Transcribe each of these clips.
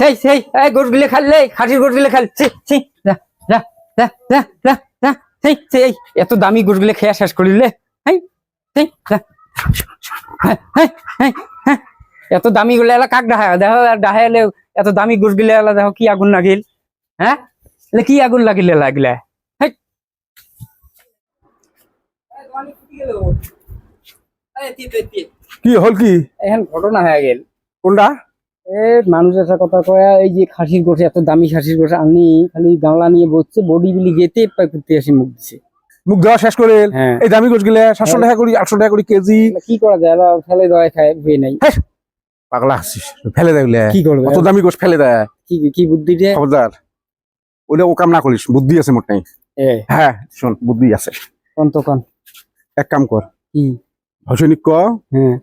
সেই সেই এই গোটগুলো খাইলে খাসির গোটগুলো খাইলে সেই সেই এত দামি গোটগুলো খেয়ে শেষ করিলে এত দামি গুলো এলা কাক ডাহা দেখো ডাহাইলে এত দামি গোটগুলো এলা দেখো কি আগুন লাগিল হ্যাঁ কি আগুন লাগিল লাগলে কি হল কি এখন ঘটনা হয়ে গেল কোনটা মানুষ একটা কথা কয়া এই যে খাসির গোটে এত দামি খাসির গোটে আনি খালি গামলা নিয়ে বসছে বডি বিলি গেতে করতে আসি মুখ দিছে মুখ দেওয়া শেষ করে হ্যাঁ। এই দামি গোছ গেলে 700 টাকা করি 800 টাকা করি কেজি কি করা যায় ফেলে দেওয়া খায় হয়ে নাই পাগলা আসছিস ফেলে দেয় কি করবে অত দামি গোছ ফেলে দেয় কি কি বুদ্ধিটা খবরদার ওটা ও কাম না করিস বুদ্ধি আছে মোট নাই হ্যাঁ শোন বুদ্ধি আছে কোন তো কোন এক কাম কর কি ভসনিক ক হ্যাঁ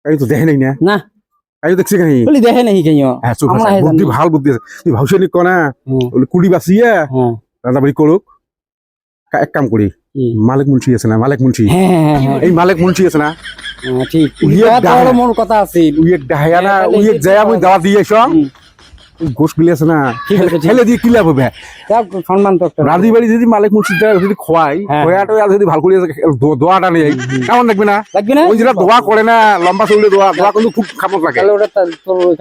এই তো দেখে নাই না না এই দেখছি কেন বলি দেখে নাই কেন হ্যাঁ চুপ বুদ্ধি ভাল বুদ্ধি আছে তুই ভসনিক ক না বলে কুড়ি বাঁচিয়ে রান্নাবাড়ি করুক এক কাম করি মালিক মুন্সি আছে না মালিক মুন্সি এই মালিক মুন্সি আছে না ঠিক মোর কথা আছে উইয়েক ডাহায়া না উইয়েক যায় আমি দাওয়া দিয়ে এসো গোশ গুলি আছে না ছেলে দিয়ে কি লাভ হবে সম্মান তো রাজি বাড়ি যদি মালিক মুন্সিটা যদি খোয়াই খোয়াটা যদি ভাল করে দোয়াটা নেই কেমন লাগবে না ওই যেটা দোয়া করে না লম্বা চললে দোয়া কিন্তু খুব খাপক লাগে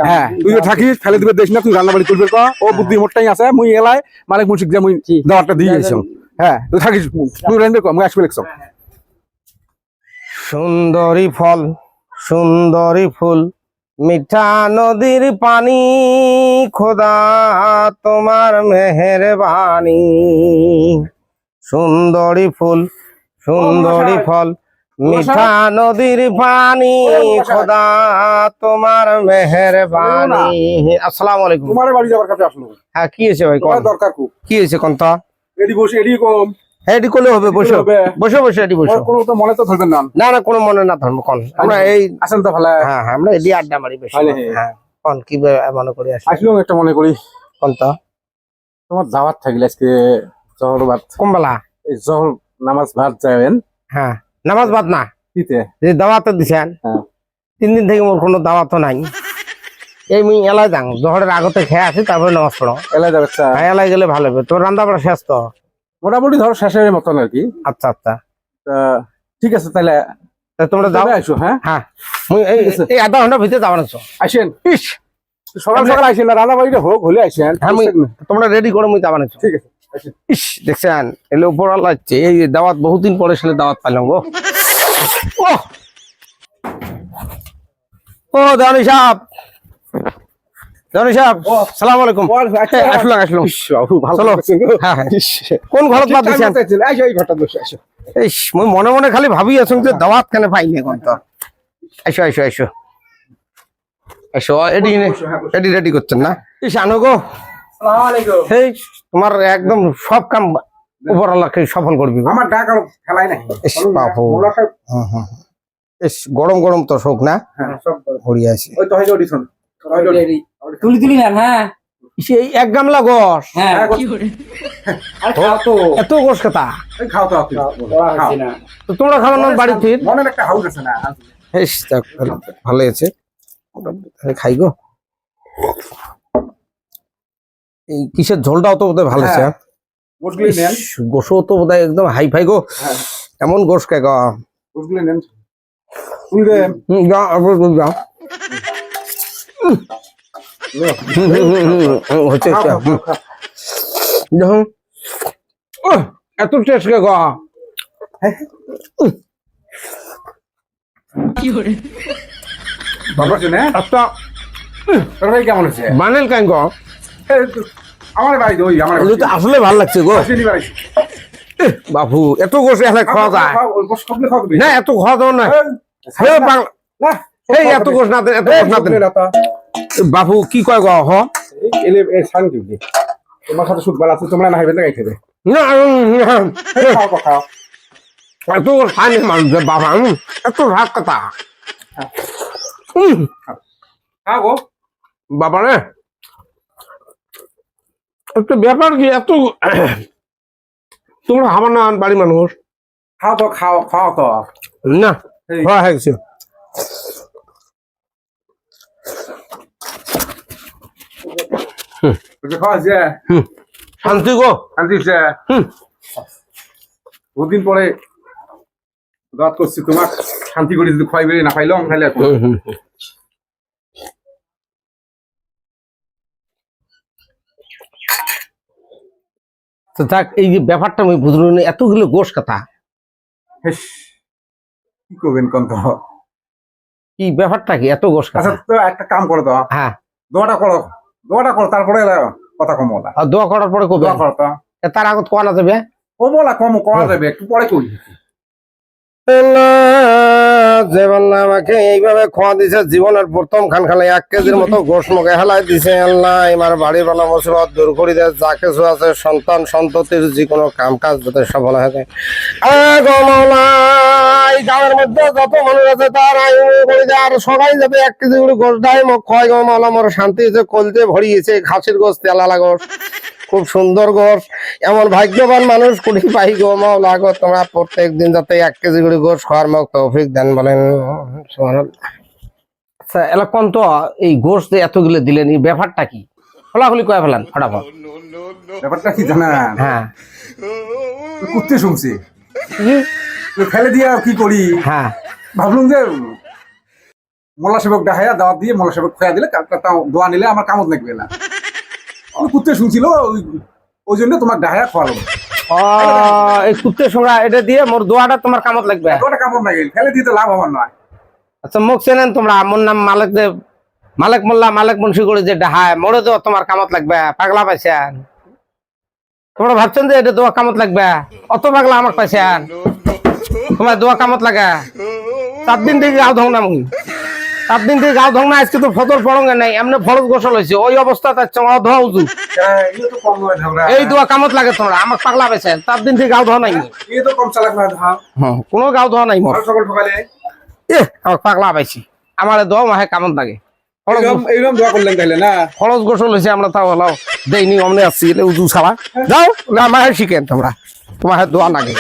হ্যাঁ তুই থাকিস ফেলে দিবে দেখ না তুই রান্না বাড়ি করবে ও বুদ্ধি মোটটাই আছে মুই এলাই মালিক মুন্সিক যে মুই দাওয়াটা দিয়ে এসো হ্যাঁ তুই থাকিস তুই রান্না কর মুই আসবে লিখছ সুন্দরী ফল সুন্দরী ফুল মিঠা নদীর পানি খোদা তোমার মেহেরবানি সুন্দরী ফুল সুন্দরী ফল মিঠা নদীর পানি খোদা তোমার মেহেরবানি আসসালামু আলাইকুম তোমার বাড়ি যাবার কাছে আসলো হ্যাঁ কি হয়েছে ভাই কোন দরকার খুব কি হয়েছে কোন তো এডি বসে এডি কম এডি করলে হবে বসো বসো বসো এডি বসো কোনো তো মনে তো ধরবেন না না না কোনো মনে না ধর্ম কোন আমরা এই আসেন তো ভালো হ্যাঁ হ্যাঁ আমরা এডি আড্ডা মারি বেশি হ্যাঁ কোন কি মনে করি আসলো একটা মনে করি কোন তো তোমার দাওয়াত থাকলে আজকে জহর ভাত কোন বেলা এই জহর নামাজ ভাত যাবেন হ্যাঁ নামাজ বাদ না কিতে যে দাওয়াত দিছেন 3 দিন থেকে মোর কোনো দাওয়াত নাই এই মুই এলাই যাং জহরের আগতে খেয়ে আসি তারপরে নামাজ পড়ো এলাই যাবে আচ্ছা হ্যাঁ এলাই গেলে ভালো হবে তোর রান্না বাড়া শেষ তো মোটামুটি ধরো শেষের মতন আর কি আচ্ছা আচ্ছা ঠিক আছে তাহলে তোমরা যাও আসো হ্যাঁ হ্যাঁ মুই এই আধা ঘন্টার ভিতরে যাবেন আসেন ইস সকাল সকাল আসেন না রান্না বাড়িটা হোক হলে আসেন হ্যাঁ তোমরা রেডি করে মুই যাবেন ঠিক আছে ইস দেখছেন এলে উপর আল্লাহ এই দাওয়াত বহুদিন পরে ছেলে দাওয়াত পাইলাম গো ও দানি সাহেব দানি সাহেব সালাম আলাইকুম আসলাম আসলাম ভালো কোন ঘরত বাদ দিছেন এই ঘরটা বসে আসো ইস মুই মনে মনে খালি ভাবি আছো যে দাওয়াত কেন পাইনি কোন তো আইসো আইসো আইসো আইসো এডি এডি রেডি করছেন না ইস আনো গো আসসালামু আলাইকুম এই তোমার একদম সব কাম উপর আল্লাহকে সফল করবি আমার ডাক আর ফেলাই নাই ইস বাবু ইস গরম গরম তো শোক না হ্যাঁ সব ঘুরি আছে ওই তো হয় অডিশন তুলি তুলি না হ্যাঁ সেই এক গামলা গোশ হ্যাঁ কি করে আর খাও তো এত গোশ কথা এই খাও তো আপনি খাও না তো তোমরা খাবার নাম বাড়ি ফির মনের একটা হাউস আছে না ইস ভালো আছে খাই গো এই কিসের ঝোলটাও তো বোধহয় ভালো আছে গোশগুলি নেন গোশও তো বোধহয় একদম হাই ফাই গো এমন গোশ কে গো গোশগুলি নেন তুলবে যা যা হচ্ছে যখন এত টেস্ট কে গো কি করে বাবা শুনে একটা তরকারি কেমন আছে বানেল কেন গো আমার বাড়ি ওই আমার তো আসলে ভালো লাগছে গো বাবু এত গোস এখানে খাওয়া যায় না এত খাওয়া দাওয়া না এই এত গোস না এত গোস না বাবু কি কয় গো হ এলে এ সান দিবি তোমার সাথে সুদ বালা আছে তোমরা না হইবে না খাইতে না খাও খাও এত গোস খাই না মানুষ বাবা এত ভাত কথা খাও গো বাবা রে একটা ব্যাপার কি এত তোমরা খাবার না বাড়ি মানুষ খাও তো খাও খাও তো না খাওয়া হয়ে গেছে শান্তি গো। বহুদিন পরে দাঁত করছি তোমার শান্তি করে যদি খোয়াই বেরিয়ে না পাইলাম তাহলে তো যাক, এই যে ব্যাপারটা আমি বুঝলাম না, এতগুলো গোশ কথা কি করবেন কোন তো? কি ব্যাপারটা কি এত গোশ কথা? আচ্ছা তো একটা কাম করো তো, হ্যাঁ দোয়াটা করো তারপরে কথা কম বলা। আর দোয়া করার পরে কবে? দোয়া করো তো, তার আগত কোয়া না যাবে? ও বলা কম করা যাবে, একটু পরে করি। যে বান্দা আমাকে এইভাবে খোয়া দিছে, জীবনের প্রথম খান খালে 1 কেজির মতো গোশ মুখে হেলাই দিছে, আল্লাহ আমার বাড়ি বালা মুসিবত দূর করে দেয়, যা কিছু আছে সন্তান সন্ততির যে কোনো কাম কাজ যাতে সফল হয়ে যায়। এই গ্রামের মধ্যে যত মানুষ আছে তার আয়ু করে দেয়, আর সবাই যাতে 1 কেজি করে গোশ দেয় মুখ খোয়াই গো মাওলা, মোর শান্তি হয়েছে, কলজে ভরিয়েছে, খাসির গোশ, তেলালা গোশ, খুব সুন্দর গোশ। এমন ভাগ্যবান মানুষ কুড়ি পাই গো মাওলা গো, তোমরা প্রত্যেক দিন যাতে 1 কেজি করে গোশ খাওয়ার মুখ তৌফিক দেন বলেন। আচ্ছা এলাকন তো এই গোশ যে এতগুলো দিলেন, এই ব্যাপারটা কি? খোলাখুলি কয়ে ফেলান ফটাফট। ব্যাপারটা কি জানা? হ্যাঁ কুত্তে শুনছি ফেলে দিয়ে কি করি, হ্যাঁ ভাবলুম যে মোল্লা সেবক ডাহাইয়া দাওয়াত দিয়ে মোল্লা সেবক খোয়া দিলে দোয়া নিলে আমার কামত লাগবে না। কুত্তে শুনছিল ওই জন্য তোমার ডাহাইয়া খোয়ালো। এই কুত্তের সঙ্গে এটা দিয়ে মোর দোয়াটা তোমার কামত লাগবে। দোয়াটা কামত লাগে, ফেলে দিয়ে তো লাভ আমার নয়। আচ্ছা মুখ চেনেন তোমরা? মোর নাম মালিক, যে মালিক মোল্লা মালিক মুন্সি করে যে ডাহায়, মোড়ে দোয়া তোমার কামত লাগবে? পাগলা পাইছেন তোমরা? ভাবছেন যে এটা দোয়া কামত লাগবে? অত পাগলা আমাকে পাইছেন? তোমার দোয়া কামত লাগে? 7 দিন থেকে গাও ধং না, মুই 7 দিন থেকে গাও ধং না, আজকে তো ফজর পড়ঙ্গে নাই, এমনি ফরজ গোসল হয়েছে, ওই অবস্থা ধোয়া উজু, এই দোয়া কামত লাগে তোমরা? আমাকে পাগলা পাইছেন? 7 দিন থেকে গাও ধোয়া নাই, কোনো গাও ধোয়া নাই মোর। আমাকে পাগলা পাইছি, আমার দোয়া মাহে কামত লাগে। এইরকম দোয়া করলেন তাহলে না? ফরজ গোসল হয়েছে, আমরা তাও হলাও দেয়নি, অমনে আসছি উজু ছাড়া। যাও মাহে শিখেন তোমরা, তোমার দোয়া লাগে।